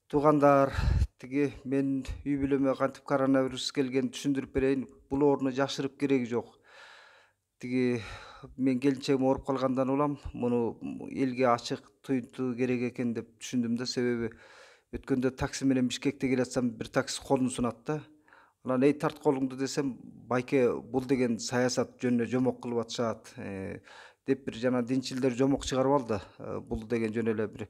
Туугандар, тиги мен үй бүлөмө кантип коронавирус келгенин түшүндүрүп берейин. Бул орну жашырып кереги жок. Тиги мен келинчегим ооруп калгандан улам муну элге ачык туюнтуу керек экен деп түшүндүм да. Себеби өткөндө такси менен Бишкекте келатсам бир такси колун сунат да. Анан эй тарт колуңду десем, байке бул деген саясат жөнүнө жомок кылып атышат деп бир жана динчилдер жомок чыгарып алды. Бул деген жөн эле бир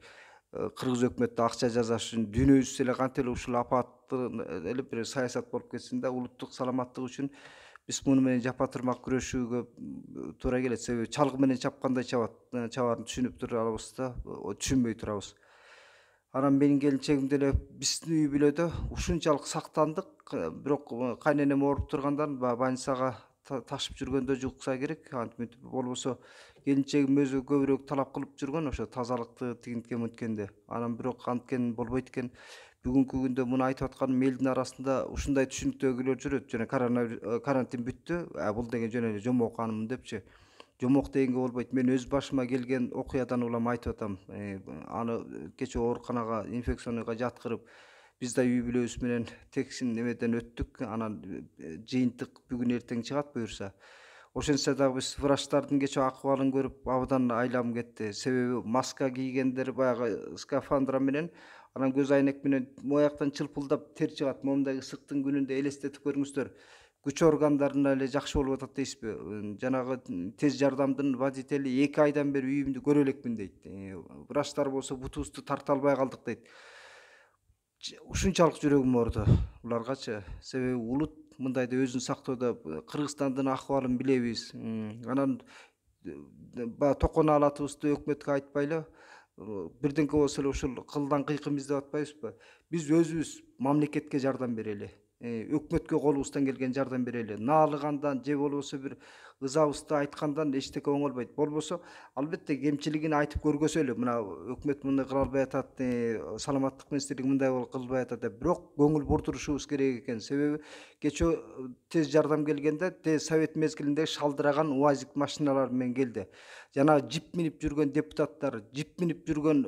кыргыз өкмөтүнө акча жасаш үчүн дүйнөбүз эле кантип эле ушул апатты эле бир саясат болуп кетсин да, улуттук саламаттык үчүн биз муну менен жапа тырмак күрөшүүгө туура келет. Себеби чалгы менен чапкандай чабаарын түшүнүп тура алабыз да, түшүнбөй турабыз. Анан менин келинчегим деле биздин үй бүлөдө ушунчалык сактандык, бирок кайненем ооруп тургандан баягы больницага ташып жүргөндө жукса керек. Антип мынтип болбосо келинчегим өзү көбүрөөк талап кылып жүргөн ошо тазалыкты тигинтке мынткенде. Анан бирок анткен болбойт экен. Бүгүнкү күндө муну айтып атканым элдин арасында ушундай түшүнүктөгүлөр жүрөт. Жана карантин бүттү, бул деген жөн эле жомок анын депчи. Жомок дегенге болбойт. Мен өз башыма келген окуядан улам айтып атам. Аны кечээ ооруканага инфекционныйга жаткырып, биз да үй бүлөбүз менен текшин немеден өттүк. Анан жыйынтык бүгүн эртең чыгат буюрса. Ошентсе дагы биз врачтардын кечээ акыбалын көрүп абдан айлам кетти. Себеби маска кийгендер баягы скафандра менен, анан көз айнек менен мояктан чылпылдап тер чыгат. Момундай ысыктын күнүндө элестетип көрүңүздөр. Күч органдарына эле жакшы болуп атат дейсизби? Жанагы тез жардамдын водители 2 айдан бери үйүмдү көрө элекмин дейт. Врачтар болсо бутубузду тарта албай калдык дейт. Ушунчалык жүрөгүм ооруду буларгачы. Себеби улут мындайда өзүн сактоодо Кыргызстандын акыбалын билебиз. Анан баягы токон алатыбызды өкмөткө айтпайлы, бирдеңке болсо эле ушул кылдан кыйкын деп атпайбызбы? Биз өзүбүз мамлекетке жардам берели. Өкмөткө колубуздан келген жардам берели. Наалыгандан же болбосо бир ызабызды айткандан эчтеке оңолбойт. Болбосо албетте кемчилигин айтып көргөзөлү. Мына өкмөт муну кыла албай атат, саламаттык министрлиги мындай кылбай атат деп. Бирок көңүл бурдурушубуз керек экен. Себеби кечээ тез жардам келгенде совет мезгилинде шалдыраган УАЗик машиналар менен келди. Жана жип минип жүргөн депутаттар, жип минип жүргөн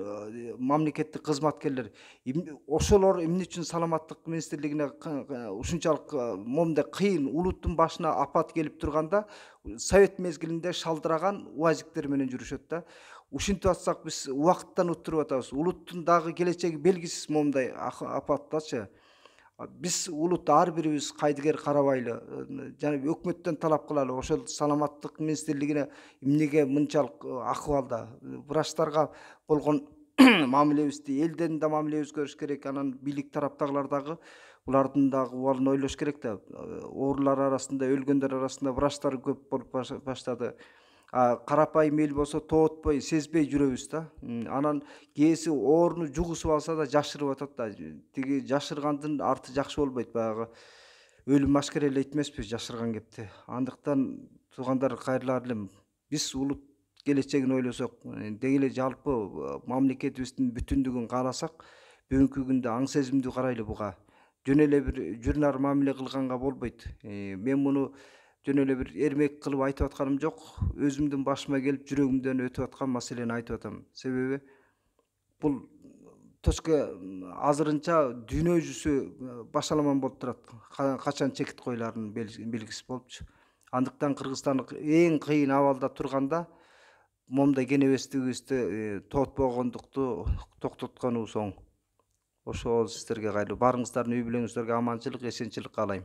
мамлекеттик кызматкерлер, ошолор эмне үчүн саламаттык министрлигине ушунчалык момундай кыйын улуттун башына апат келип турганда совет мезгилинде шалдыраган УАЗиктер менен жүрүшөт да. Ушинтип атсак биз убакыттан уттуруп атабыз. Улуттун дагы келечеги белгисиз момундай апаттачы. Биз улут ар бирибиз кайдыгер карабайлы, жана өкмөттөн талап кылалы. Ошол саламаттык министрлигине эмнеге мынчалык акыбалда? Врачтарга болгон мамилебизди элден да мамиле өзгөрүш керек. Анан бийлик тараптагылар дагы булардын дагы убалын ойлош керек да. Оорулар арасында, өлгөндөр арасында врачтар көп болуп баштады. Карапайым эл болсо тоотпой, сезбей жүрөбүз да. Анан кээси ооруну жугузуп алса да жашырып атат да. Тиги жашыргандын арты жакшы болбойт. Баягы өлүм ашкерелейт эмеспи жашырган кепти. Андыктан туугандар, кайрылаар элем. Биз улут келечегин ойлосок, деги эле жалпы мамлекетибиздин бүтүндүгүн кааласак, бүгүнкү күндө аң сезимдүү карайлы буга. Жөн эле бир журнар мамиле кылганга болбойт. Мен муну жөн эле бир эрмек кылып айтып атканым жок. Өзүмдүн башыма келип жүрөгүмдөн өтүп аткан маселени айтып атам. Себеби бул точка азырынча дүйнө жүзү башаламан болуп турат. Качан чекит коюларынын белгисиз болупчу. Андыктан Кыргызстан эң кыйын абалда турганда момундай кенебездигибизди тоотпогондукту токтотконубуз оң. Ошол сиздерге кайрылуу. Баарыңыздардын үй бүлөңүздөргө аманчылык, эсенчилик каалайм.